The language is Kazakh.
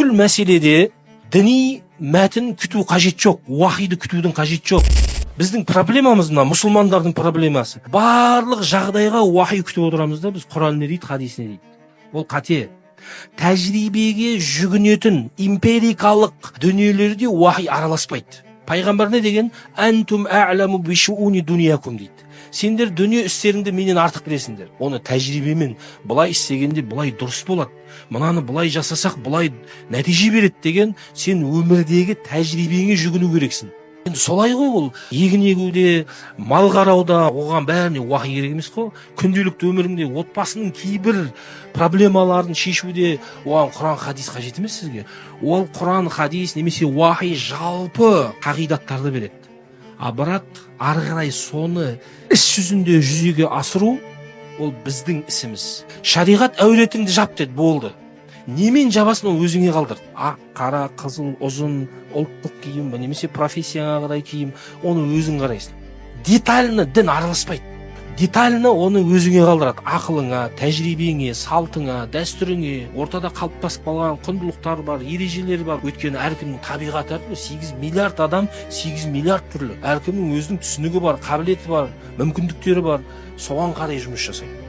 бүкіл мәселеде діни мәтін күту қажет жоқ, уахиды күтудің қажет жоқ. Біздің проблемамыз мына мұсылмандардың проблемасы. Барлық жағдайға уахи күтіп отырамыз да, біз Құран не дейді, хадис не дейді. Ол қате. Тәжірибеге жүгінетін империкалық дүниелерде уахи араласпайды. Пайғамбар не деген? Әнтум ә'ламу бишууни дуниякум дейді. Сендер дүние істеріңді менен артық білесіңдер. Оны тәжірибемен былай істегенде былай дұрыс болады. Мынаны былай жасасақ былай нәтиже береді деген, сен өмірдегі тәжірибеңе жүгіну керексің. Енді солай ғой, ол егін егуде, мал қарауда, оған бәріне уахи керек емес қой. Күнделікті өміріңде отбасының кейбір проблемаларын шешуде оған Құран, хадис қажет емес сізге. Ол Құран, хадис немесе уахи жалпы қағидаттарды береді. А бірақ ары қарай соны іс жүзінде жүзеге асыру ол біздің ісіміз. Шариғат әуретіңді жап деді, болды. Немен жабасын, ол өзіңе қалдыр. Ақ, қара, қызыл, ұзын, ұлттық киім, немесе профессияға қарай киім, оны өзің қарайсың. Детально дін араласпайды. Детально оны өзіңе қалдырады. Ақылыңа, тәжірибеңе, салтыңа, дәстүріңе, ортада қалыптасып қалған құндылықтар бар, ережелер бар. Өйткені әркімнің табиғаты әртүрлі, 8 миллиард адам, 8 миллиард түрлі. Әркімнің өзінің түсінігі бар, қабілеті бар, мүмкіндіктері бар. Соған қарай жұмыс жасайды.